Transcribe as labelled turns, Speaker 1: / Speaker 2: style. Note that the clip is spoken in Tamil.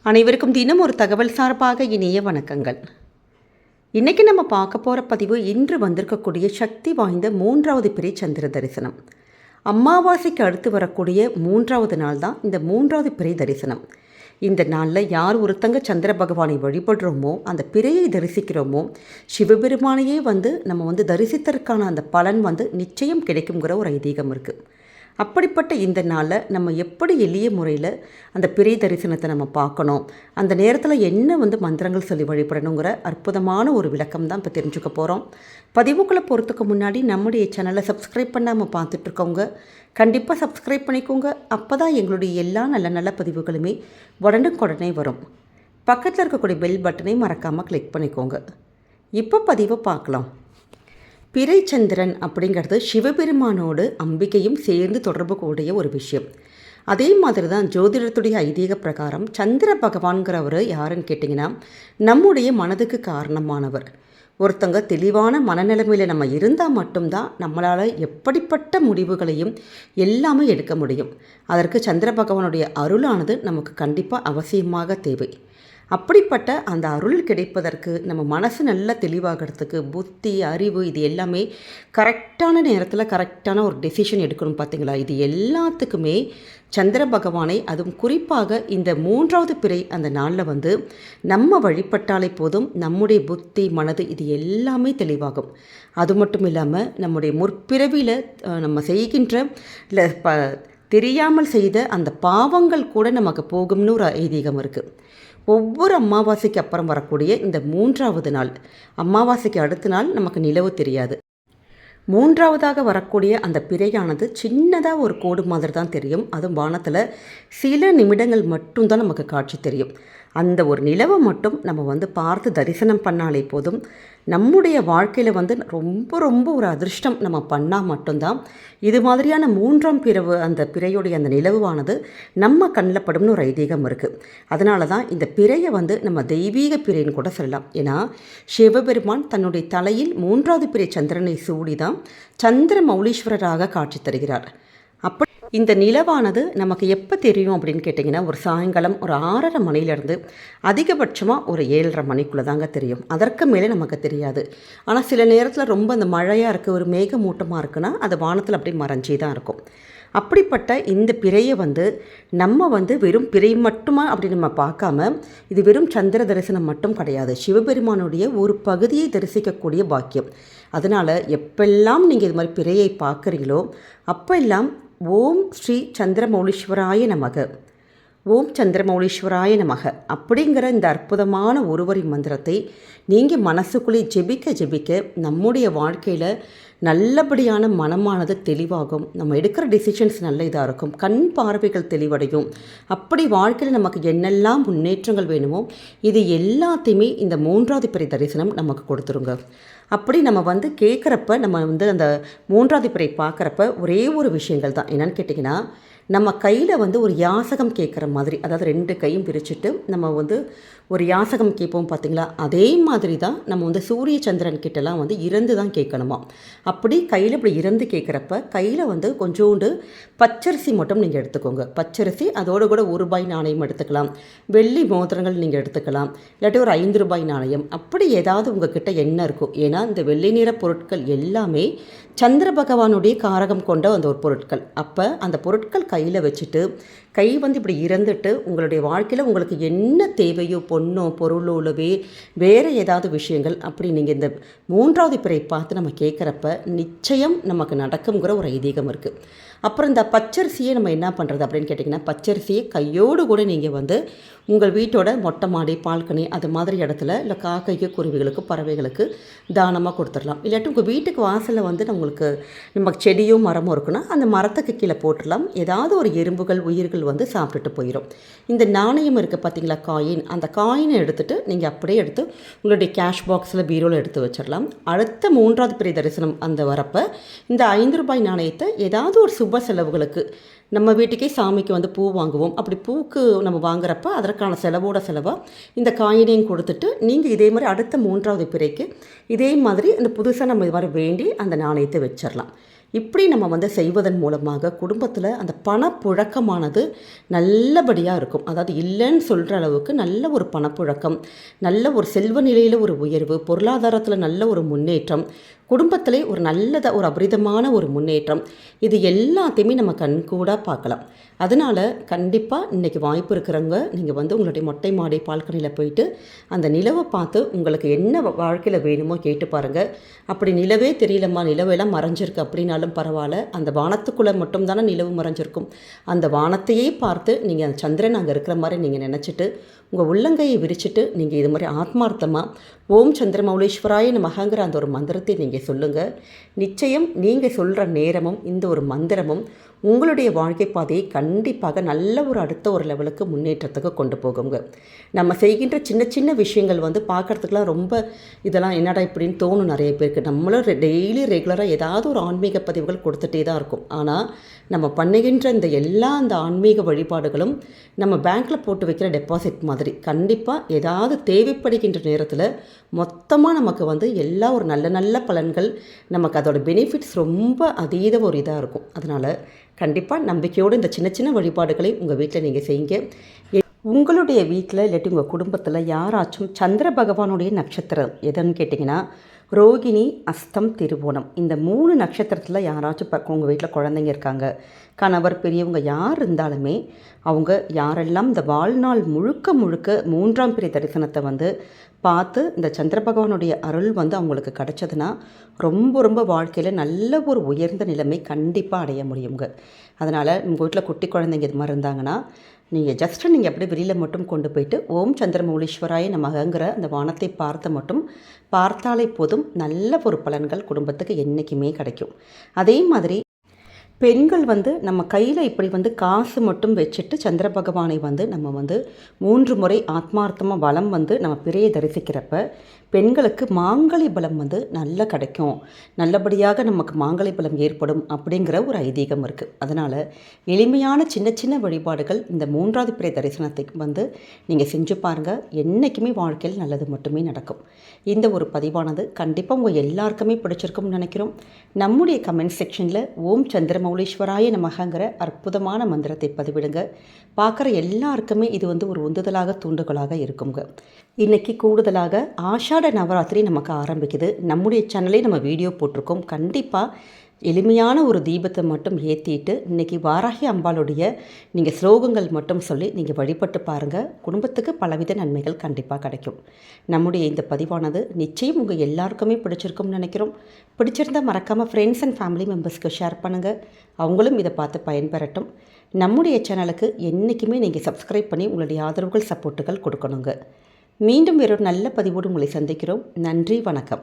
Speaker 1: அனைவருக்கும் தினம் ஒரு தகவல் சார்பாக இனிய வணக்கங்கள். இன்றைக்கி நம்ம பார்க்க போகிற பதிவு இன்று வந்திருக்கக்கூடிய சக்தி வாய்ந்த 3வது பிறை சந்திர தரிசனம். அமாவாசைக்கு அடுத்து வரக்கூடிய 3வது நாள் தான் இந்த 3வது பிறை தரிசனம். இந்த நாளில் யார் ஒருத்தங்க சந்திர பகவானை வழிபடுறோமோ, அந்த பிறையை தரிசிக்கிறோமோ, சிவபெருமானையே நம்ம தரிசித்ததற்கான அந்த பலன் நிச்சயம் கிடைக்குங்கிற ஒரு ஐதீகம் இருக்குது. அப்படிப்பட்ட இந்த நாளில் நம்ம எப்படி எளிய முறையில் அந்த பிறை தரிசனத்தை நம்ம பார்க்கணும், அந்த நேரத்தில் என்ன மந்திரங்கள் சொல்லி வழிபடணுங்கிற அற்புதமான ஒரு விளக்கம் தான் இப்போ தெரிஞ்சுக்க போகிறோம். பதிவுக்குள்ளே போகிறதுக்கு முன்னாடி நம்முடைய சேனலை சப்ஸ்கிரைப் பண்ணாமல் பார்த்துட்ருக்கவங்க கண்டிப்பாக சப்ஸ்கிரைப் பண்ணிக்கோங்க. அப்போ தான் எங்களுடைய எல்லா நல்ல நல்ல பதிவுகளுமே உடனுக்குடனே வரும். பக்கத்தில் இருக்கக்கூடிய பெல் பட்டனை மறக்காமல் கிளிக் பண்ணிக்கோங்க. இப்போ பதிவை பார்க்கலாம். பிறைச்சந்திரன் அப்படிங்கிறது சிவபெருமானோடு அம்பிகையும் சேர்ந்து தொடர்பு கூடிய ஒரு விஷயம். அதே மாதிரி தான் ஜோதிடத்துடைய ஐதீக பிரகாரம் சந்திர பகவான்கிறவர் யாருன்னு கேட்டிங்கன்னா, நம்முடைய மனதுக்கு காரணமானவர். ஒருத்தங்க தெளிவான மனநிலைமையில் நம்ம இருந்தால் மட்டும்தான் நம்மளால் எப்படிப்பட்ட முடிவுகளையும் எல்லாமே எடுக்க முடியும். அதற்கு சந்திர பகவானுடைய அருளானது நமக்கு கண்டிப்பாக அவசியமாக தேவை. அப்படிப்பட்ட அந்த அருள் கிடைப்பதற்கு நம்ம மனசு நல்லா தெளிவாகிறதுக்கு புத்தி, அறிவு இது எல்லாமே கரெக்டான நேரத்தில் கரெக்டான ஒரு டெசிஷன் எடுக்கணும். பார்த்தீங்களா, இது எல்லாத்துக்குமே சந்திர பகவானை, அதுவும் குறிப்பாக இந்த 3வது பிறை அந்த நாளில் நம்ம வழிபட்டாலே போதும், நம்முடைய புத்தி, மனது இது எல்லாமே தெளிவாகும். அது மட்டும் இல்லாமல் நம்முடைய முற்பிறவியில் நம்ம செய்கின்ற இல்லை தெரியாமல் செய்த அந்த பாவங்கள் கூட நமக்கு போகும்னு ஒரு ஐதீகம் இருக்குது. ஒவ்வொரு அமாவாசைக்கு அப்புறம் வரக்கூடிய இந்த 3வது நாள், அமாவாசைக்கு அடுத்த நாள் நமக்கு நிலவு தெரியாது. 3வதாக வரக்கூடிய அந்த பிறையானது சின்னதாக ஒரு கோடு மாதிரி தான் தெரியும். அதுவும் வானத்தில் சில நிமிடங்கள் மட்டும்தான் நமக்கு காட்சி தெரியும். அந்த ஒரு நிலவை மட்டும் நம்ம பார்த்து தரிசனம் பண்ணாலே போதும். நம்முடைய வாழ்க்கையில் ரொம்ப ரொம்ப ஒரு அதிர்ஷ்டம் நம்ம பண்ணால் மட்டும்தான் இது மாதிரியான 3ஆம் பிறவு அந்த பிறையுடைய அந்த நிலவானது நம்ம கண்ணில் படும்னு ஒரு ஐதீகம் இருக்குது. அதனால தான் இந்த பிறையை நம்ம தெய்வீக பிறைன்னு கூட சொல்லலாம். ஏன்னா சிவபெருமான் தன்னுடைய தலையில் 3வது பிறை சந்திரனை சூடி தான் சந்திர மௌலீஸ்வரராக காட்சி தருகிறார். அப்படி இந்த நிலவானது நமக்கு எப்போ தெரியும் அப்படின்னு கேட்டிங்கன்னா, ஒரு சாயங்காலம் ஒரு 6:30 மணிலேருந்து அதிகபட்சமாக ஒரு 7:30 மணிக்குள்ளே தாங்க தெரியும். அதற்கு மேலே நமக்கு தெரியாது. ஆனால் சில நேரத்தில் ரொம்ப அந்த மழையாக இருக்குது, ஒரு மேகமூட்டமாக இருக்குன்னா அது வானத்தில் அப்படியே மறைஞ்சே தான் இருக்கும். அப்படிப்பட்ட இந்த பிறையை நம்ம வெறும் பிறை மட்டுமா அப்படி நம்ம பார்க்காம, இது வெறும் சந்திர தரிசனம் மட்டும் கிடையாது, சிவபெருமானுடைய ஒரு பகுதியை தரிசிக்கக்கூடிய பாக்கியம். அதனால் எப்பெல்லாம் நீங்கள் இது மாதிரி பிறையை பார்க்குறீங்களோ அப்பெல்லாம் ஓம் ஸ்ரீ சந்திரமௌலீஸ்வராய நமக, ஓம் சந்திரமௌலீஸ்வராய நமக அப்படிங்கிற இந்த அற்புதமான ஒருவரி மந்திரத்தை நீங்கள் மனசுக்குள்ளே ஜெபிக்க நம்முடைய வாழ்க்கையில் நல்லபடியான மனமானது தெளிவாகும். நம்ம எடுக்கிற டிசிஷன்ஸ் நல்ல இதாக இருக்கும். கண் பார்வைகள் தெளிவடையும். அப்படி வாழ்க்கையில் நமக்கு என்னெல்லாம் முன்னேற்றங்கள் வேணுமோ இது எல்லாத்தையுமே இந்த 3வது பிறை தரிசனம் நமக்கு கொடுத்துருங்க. அப்படி நம்ம கேட்குறப்ப நம்ம அந்த 3வது பிறை பார்க்குறப்ப ஒரே ஒரு விஷயங்கள் தான். என்னென்னு கேட்டிங்கன்னா, நம்ம கையில் ஒரு யாசகம் கேட்குற மாதிரி, அதாவது 2 கையும் பிரிச்சுட்டு நம்ம ஒரு யாசகம் கேட்போம் பார்த்தீங்களா, அதே மாதிரி தான் நம்ம சூரிய சந்திரன் கிட்டலாம் இறந்து தான் கேட்கணுமா. அப்படி கையில் இப்படி இறந்து கேட்குறப்ப கையில் கொஞ்சோண்டு பச்சரிசி மட்டும் நீங்கள் எடுத்துக்கோங்க. பச்சரிசி அதோடு கூட ₹1 நாணயம் எடுத்துக்கலாம், வெள்ளி மோதிரங்கள் நீங்கள் எடுத்துக்கலாம், இல்லாட்டி ஒரு ₹5 நாணயம், அப்படி ஏதாவது உங்கள் கிட்ட என்ன இருக்கும். ஏன்னா இந்த வெள்ளை நிற பொருட்கள் எல்லாமே சந்திர பகவானுடைய காரகம் கொண்ட அந்த ஒரு பொருட்கள். அப்போ அந்த பொருட்கள் கையில் வச்சுட்டு கை இப்படி இறந்துட்டு உங்களுடைய வாழ்க்கையில் உங்களுக்கு என்ன தேவையோ, பொண்ணோ பொருளோ இல்லை வேறு ஏதாவது விஷயங்கள் அப்படி நீங்கள் இந்த 3வது பிறை பார்த்து நம்ம கேட்குறப்ப நிச்சயம் நமக்கு நடக்குங்கிற ஒரு ஐதீகம் இருக்குது. அப்புறம் இந்த பச்சரிசியை நம்ம என்ன பண்ணுறது அப்படின்னு கேட்டிங்கன்னா, பச்சரிசியை கையோடு கூட நீங்கள் உங்கள் வீட்டோட மொட்டை மாடி, பால்கனி அது மாதிரி இடத்துல இல்லை காக்கைக்கு, குருவிகளுக்கு, பறவைகளுக்கு தானமாக கொடுத்துடலாம். இல்லாட்டி உங்கள் வீட்டுக்கு வாசலில் உங்களுக்கு நம்ம செடியோ மரமோ இருக்குன்னா அந்த மரத்துக்கு கீழே போட்டுடலாம். ஏதாவது ஒரு எறும்புகள், உயிர்கள் சாப்பிட்டுட்டு போயிடும். இந்த நாணயம் இருக்குது பார்த்தீங்களா, காயின், அந்த காயினை எடுத்துகிட்டு நீங்கள் அப்படியே எடுத்து உங்களுடைய கேஷ் பாக்ஸில் பீரோவில் எடுத்து வச்சிடலாம். அடுத்த 3வது பிறை தரிசனம் அந்த வரப்போ இந்த ₹5 நாணயத்தை ஏதாவது ஒரு சுப செலவுகளுக்கு, நம்ம வீட்டுக்கே சாமிக்கு பூ வாங்குவோம், அப்படி பூக்கு நம்ம வாங்குறப்ப அதற்கான செலவாக இந்த காயினையும் கொடுத்துட்டு நீங்கள் இதே மாதிரி அடுத்த 3வது பிறைக்கு இதே மாதிரி இந்த புதுசாக நம்ம இது மாதிரி வேண்டி அந்த நாணயத்தை வச்சிடலாம். இப்படி நம்ம வந்து செய்வதன் மூலமாக குடும்பத்தில் அந்த பணப்புழக்கமானது நல்லபடியாக இருக்கும். அதாவது இல்லைன்னு சொல்கிற அளவுக்கு நல்ல ஒரு பணப்புழக்கம், நல்ல ஒரு செல்வ நிலையில் ஒரு உயர்வு, பொருளாதாரத்தில் நல்ல ஒரு முன்னேற்றம், குடும்பத்திலே ஒரு நல்லதாக ஒரு அபரிதமான ஒரு முன்னேற்றம், இது எல்லாத்தையுமே நம்ம கண்கூடாக பார்க்கலாம். அதனால் கண்டிப்பாக இன்றைக்கி வாய்ப்பு இருக்கிறவங்க நீங்கள் வந்து உங்களுடைய மொட்டை மாடி பால்கனியில் போயிட்டு அந்த நிலவை பார்த்து உங்களுக்கு என்ன வாழ்க்கையில் வேணுமோ கேட்டு பாருங்கள். அப்படி நிலவே தெரியலம்மா, நிலவெல்லாம் மறைஞ்சிருக்கு அப்படின்னாலும் பரவாயில்ல, அந்த வானத்துக்குள்ளே மட்டும் தானே நிலவு மறைஞ்சிருக்கும். அந்த வானத்தையே பார்த்து நீங்கள் அந்த சந்திரன் அங்கே இருக்கிற மாதிரி நீங்கள் நினச்சிட்டு உங்கள் உள்ளங்கையை விரிச்சிட்டு நீங்கள் இது மாதிரி ஆத்மார்த்தமாக ஓம் சந்திரமௌலீஸ்வராய நமகங்கிற அந்த ஒரு மந்திரத்தை நீங்கள் சொல்லுங்கள். நிச்சயம் நீங்கள் சொல்கிற நேரமும் இந்த ஒரு மந்திரமும் உங்களுடைய வாழ்க்கை பாதையை கண்டிப்பாக நல்ல ஒரு அடுத்த ஒரு லெவலுக்கு முன்னேற்றத்துக்கு கொண்டு போகுங்க. நம்ம செய்கின்ற சின்ன சின்ன விஷயங்கள் வந்து பார்க்குறதுக்குலாம் ரொம்ப இதெல்லாம் என்னடா இப்படின்னு தோணும் நிறைய பேருக்கு. நம்மளும் டெய்லி ரெகுலராக ஏதாவது ஒரு ஆன்மீக பதிவுகள் கொடுத்துட்டே தான் இருக்கும். ஆனால் நம்ம பண்ணுகின்ற இந்த எல்லா அந்த ஆன்மீக வழிபாடுகளும் நம்ம பேங்க்கில் போட்டு வைக்கிற டெபாசிட் மாதிரி கண்டிப்பாக ஏதாவது தேவைப்படுகின்ற நேரத்தில் மொத்தமாக நமக்கு வந்து எல்லா ஒரு நல்ல நல்ல பலன்கள், நமக்கு அதோட பெனிஃபிட்ஸ் ரொம்ப அதீத ஒரு இதாக இருக்கும். அதனால் கண்டிப்பாக நம்பிக்கையோடு இந்த சின்ன சின்ன வழிபாடுகளை உங்கள் வீட்டில் நீங்கள் செய்யுங்க. உங்களுடைய வீட்டில் இல்லாட்டி உங்கள் குடும்பத்தில் யாராச்சும் சந்திர பகவானுடைய நட்சத்திரம் எதுன்னு கேட்டிங்கன்னா ரோகிணி, அஸ்தம், திருவோணம், இந்த 3 நட்சத்திரத்தில் யாராச்சும் உங்கள் வீட்டில் குழந்தைங்க இருக்காங்க, கணவர், பெரியவங்க யார் இருந்தாலுமே அவங்க யாரெல்லாம் இந்த வாழ்நாள் முழுக்க முழுக்க 3ஆம் பிறை தரிசனத்தை வந்து பார்த்து இந்த சந்திர பகவானுடைய அருள் வந்து அவங்களுக்கு கிடச்சதுன்னா ரொம்ப ரொம்ப வாழ்க்கையில் நல்ல ஒரு உயர்ந்த நிலைமை கண்டிப்பாக அடைய முடியுங்க. அதனால் உங்கள் வீட்டில் குட்டி குழந்தைங்க இது மாதிரி இருந்தாங்கன்னா நீங்கள் அப்படியே வெளியில் மட்டும் கொண்டு போயிட்டு ஓம் சந்திரமௌலீஸ்வராய நமகங்கிற அந்த வானத்தை பார்த்தாலே போதும் நல்ல ஒரு பலன்கள் குடும்பத்துக்கு என்றைக்குமே கிடைக்கும். அதே மாதிரி பெண்கள் வந்து நம்ம கையில் இப்படி வந்து காசு மட்டும் வச்சுட்டு சந்திர பகவானை வந்து நம்ம வந்து 3 முறை ஆத்மார்த்தமாக வலம் வந்து நம்ம பிறையை தரிசிக்கிறப்ப பெண்களுக்கு மாங்கல்ய பலம் வந்து நல்லா கிடைக்கும், நல்லபடியாக நமக்கு மாங்கல்ய பலம் ஏற்படும் அப்படிங்கிற ஒரு ஐதீகம் இருக்குது. அதனால் எளிமையான சின்ன சின்ன வழிபாடுகள் இந்த 3ஆவது பிறை தரிசனத்துக்கு வந்து நீங்கள் செஞ்சு பாருங்கள். என்றைக்குமே வாழ்க்கையில் நல்லது மட்டுமே நடக்கும். இந்த ஒரு பதிவானது கண்டிப்பாக உங்கள் எல்லாருக்குமே பிடிச்சிருக்கும்னு நினைக்கிறோம். நம்முடைய கமெண்ட் செக்ஷனில் ஓம் சந்திரமௌலீஸ்வராய நமகங்கிற அற்புதமான மந்திரத்தை பதிவிடுங்க. பார்க்குற எல்லாருக்குமே இது வந்து ஒரு உந்துதலாக தூண்டுகோலாக இருக்குங்க. இன்றைக்கி கூடுதலாக ஆஷாட நவராத்திரி நமக்கு ஆரம்பிக்குது. நம்முடைய சேனலே நம்ம வீடியோ போட்டிருக்கோம். கண்டிப்பாக எளிமையான ஒரு தீபத்தை மட்டும் ஏற்றிட்டு இன்றைக்கி வாராகி அம்பாளுடைய நீங்கள் ஸ்லோகங்கள் மட்டும் சொல்லி நீங்கள் வழிபட்டு பாருங்கள். குடும்பத்துக்கு பலவித நன்மைகள் கண்டிப்பாக கிடைக்கும். நம்முடைய இந்த பதிவானது நிச்சயம் உங்கள் எல்லாருக்குமே பிடிச்சிருக்கும்னு நினைக்கிறோம். பிடிச்சிருந்தால் மறக்காமல் ஃப்ரெண்ட்ஸ் அண்ட் ஃபேமிலி மெம்பர்ஸ்க்கு ஷேர் பண்ணுங்கள். அவங்களும் இதை பார்த்து பயன்பெறட்டும். நம்முடைய சேனலுக்கு என்றைக்குமே நீங்கள் சப்ஸ்கிரைப் பண்ணி உங்களுடைய ஆதரவுகள், சப்போர்ட்டுகள் கொடுக்கணுங்க. மீண்டும் வேறொரு நல்ல பதிவோடு உங்களை சந்திக்கிறோம். நன்றி, வணக்கம்.